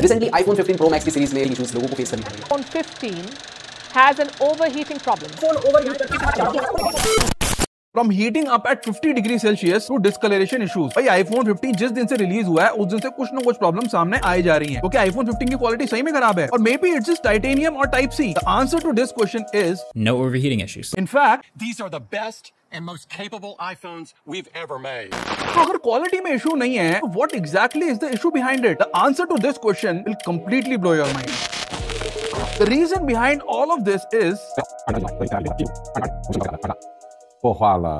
Recently iPhone 15 Pro Max की series में issues लोगों को फेस करनी पड़ी। iPhone 15 has an overheating problem. From heating up at 50 degree Celsius to discoloration issues। भाई iPhone 15 जिस दिन से रिलीज हुआ है उस दिन से कुछ ना कुछ प्रॉब्लम सामने आई जा रही हैं। क्योंकि iPhone 15 की क्वालिटी सही में खराब है और maybe it's just titanium और type C. The answer to this question is no overheating issues. In fact, these are the best and most capable iPhones we've ever made. तो अगर quality में issue नहीं है तो what exactly is the issue behind it? The answer to this question will completely blow your mind. The reason behind all of this is 破坏了。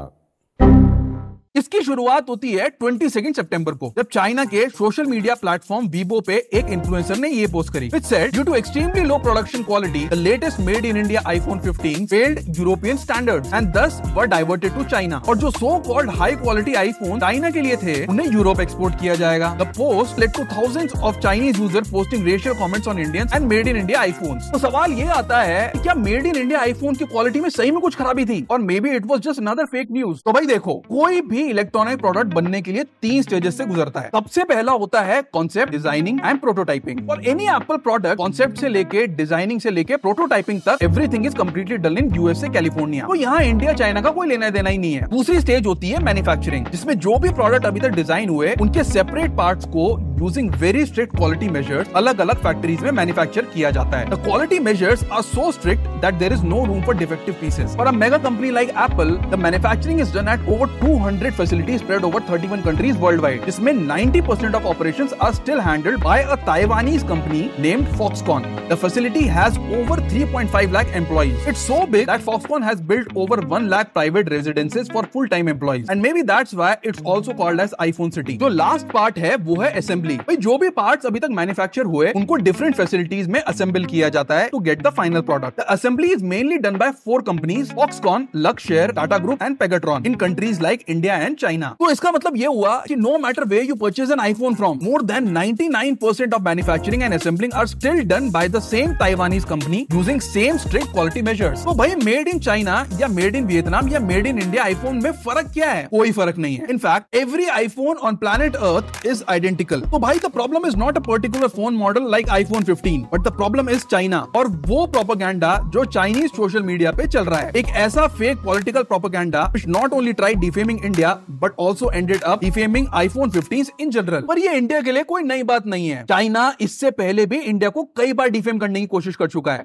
इसकी शुरुआत होती है 22 सितंबर को जब चाइना के सोशल मीडिया प्लेटफॉर्म वीबो पे एक इन्फ्लुएंसर ने ये पोस्ट करी which said due to extremely low production quality the latest made in India iPhone 15 failed European standards and thus were diverted to China और जो so called high quality iPhone China के लिए थे उन्हें Europe export किया जाएगा। The post led to thousands of Chinese users posting racial comments on Indians and made in India iPhones। तो सवाल ये आता है कि क्या made in India iPhone की क्वालिटी में सही में कुछ खराबी थी और may be it was just another fake news. तो भाई देखो कोई भी इलेक्ट्रॉनिक प्रोडक्ट बनने के लिए 3 स्टेजेस से गुजरता है। सबसे पहला होता है कॉन्सेप्ट, डिजाइनिंग एंड प्रोटोटाइपिंग। और एनी एप्पल प्रोडक्ट कॉन्सेप्ट से लेके डिजाइनिंग से लेके प्रोटोटाइपिंग तक everything is completely done in USA California. तो यहाँ इंडिया चाइना का कोई लेना देना ही नहीं है। दूसरी स्टेज होती है मैन्युफैक्चरिंग जिसमें जो भी प्रोडक्ट अभी तक डिजाइन हुए उनके सेपरेट पार्ट्स को using very strict quality measures अलग अलग फैक्ट्रीज में मैन्युफैक्चर किया जाता है। The quality measures are so strict that there is no room for defective pieces. For a mega company like Apple the manufacturing is done at over 200 facilities spread over 31 countries worldwide, जिसमें 90% of operations are still handled by a Taiwanese company named Foxconn. The facility has over 3.5 lakh employees. It's so big that Foxconn has built over 1 lakh private residences for full-time employees. And maybe that's why it's also called as iPhone City. जो last part है वो है assembly। भाई जो भी parts अभी तक manufacture हुए उनको different facilities में assemble किया जाता है to get the final product. The assembly is mainly done by 4 companies: Foxconn, Luxshare, Tata Group and Pegatron in countries like India and China. तो इसका मतलब ये हुआ कि no matter where you purchase an iPhone from, more than 99% of manufacturing and assembling are still done by the same Taiwanese company using same strict quality measures. तो भाई made in China या made in Vietnam या made in India iPhone में फर्क क्या है? कोई फर्क नहीं है। In fact, every iPhone on planet Earth is identical. तो भाई the problem is not a particular phone model like iPhone 15, but the problem is China और वो propaganda जो Chinese social media पे चल रहा है। एक ऐसा fake political propaganda which not only tried defaming India but also ended up defaming iPhone 15 in general। पर ये इंडिया के लिए कोई नई बात नहीं है। चाइना इससे पहले भी इंडिया को कई बार डिफेम करने की कोशिश कर चुका है।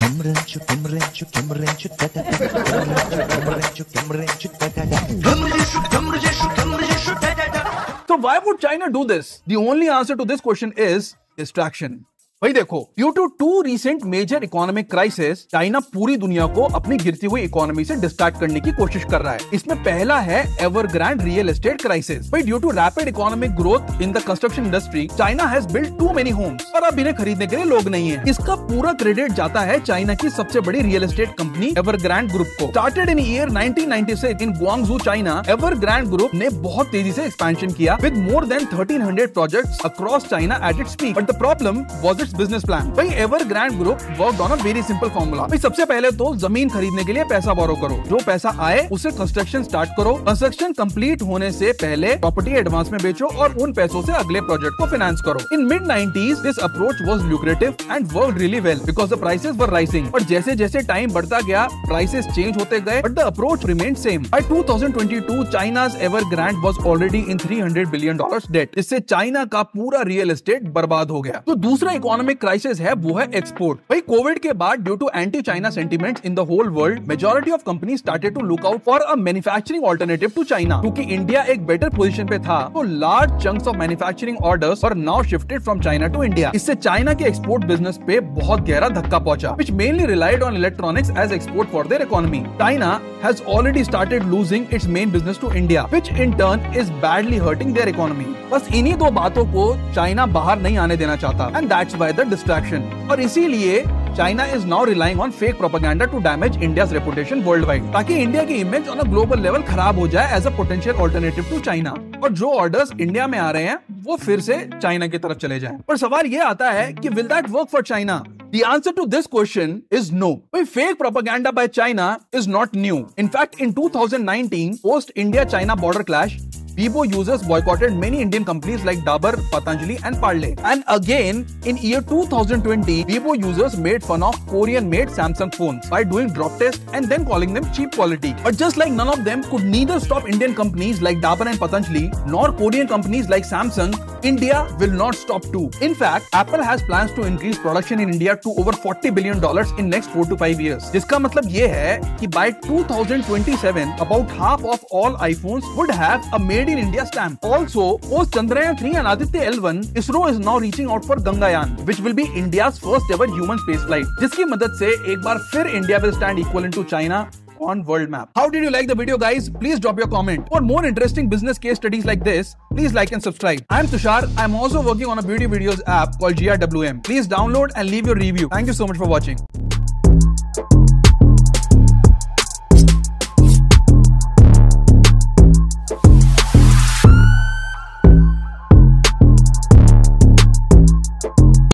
So why would China do this? The only answer to this question is distraction। भाई देखो due to 2 recent major economic crisis China पूरी दुनिया को अपनी गिरती हुई इकोनॉमी से डिस्ट्रैक्ट करने की कोशिश कर रहा है। इसमें पहला है एवरग्रैंड रियल एस्टेट क्राइसिस। भाई due to rapid economic growth in the construction industry China has built too many homes और अब इन्हें खरीदने के लिए लोग नहीं है। इसका पूरा क्रेडिट जाता है चाइना की सबसे बड़ी real estate company Evergrande group को। स्टार्टेड इन ईयर 1996 इन ग्वांगझू चाइना, एवरग्रैंड ग्रुप ने बहुत तेजी से एक्सपेंशन किया with more than 1300 projects across China at its peak. But the problem was business plan. भाई Evergrande group worked on a very simple formula. भाई सबसे पहले तो जमीन खरीदने के लिए पैसा बोरो करो, जो पैसा आए उसे कंस्ट्रक्शन स्टार्ट करो, कंस्ट्रक्शन कंप्लीट होने से पहले प्रॉपर्टी एडवांस में बेचो और उन पैसों से अगले प्रोजेक्ट को फाइनेंस करो। In mid 90s this approach was lucrative and worked really well because the prices were rising. और जैसे जैसे टाइम बढ़ता गया प्राइसेस चेंज होते गए but the approach remained same. By 2022 China's Evergrande was already in $300 billion debt. इससे China का पूरा रियल एस्टेट बर्बाद हो गया। तो दूसरा इकोनॉमिक क्राइसिस है वो है एक्सपोर्ट। भाई कोविड के बाद due to anti China sentiments in the whole world majority of companies started to look out for a manufacturing alternative to China. क्योंकि इंडिया एक बेटर पोजीशन पे था तो large chunks of manufacturing orders are now shifted from China to India. इससे China के export business पे बहुत गहरा धक्का पहुंचा which mainly relied on electronics as export for their economy. China has already started losing its main business to India which in turn is badly hurting their economy. बस इन्हीं दो बातों को चाइना बाहर नहीं आने देना चाहता and that's why the distraction। और इसीलिए China is now relying on fake propaganda to damage India's reputation worldwide ताकि इंडिया की image on a global level खराब हो जाए as a potential alternative to China और जो ऑर्डर्स इंडिया में आ रहे हैं वो फिर से चाइना की तरफ चले जाएं। पर सवाल ये आता है कि will that work for China? The answer to this question is no. Fake propaganda by China is not new. In fact, in 2019, post India-China border clash, Weibo users boycotted many Indian companies like Dabur, Patanjali and Parle. And again, in year 2020, Weibo users made fun of Korean-made Samsung phones by doing drop tests and then calling them cheap quality. But just like none of them could neither stop Indian companies like Dabur and Patanjali, nor Korean companies like Samsung, India will not stop too. In fact, Apple has plans to increase production in India to over $40 billion in next 4 to 5 years. जिसका मतलब ये है कि by 2027, about half of all iPhones would have a Made in India stamp. Also, post Chandrayaan 3 and Aditya L1, ISRO is now reaching out for Gangayaan, which will be India's first ever human space flight. जिसकी मदद से एक बार फिर India will stand equivalent to China on world map. How did you like the video, guys? Please drop your comment. For more interesting business case studies like this, please like and subscribe. I'm Tushar. I'm also working on a beauty videos app called GRWM. Please download and leave your review. Thank you so much for watching.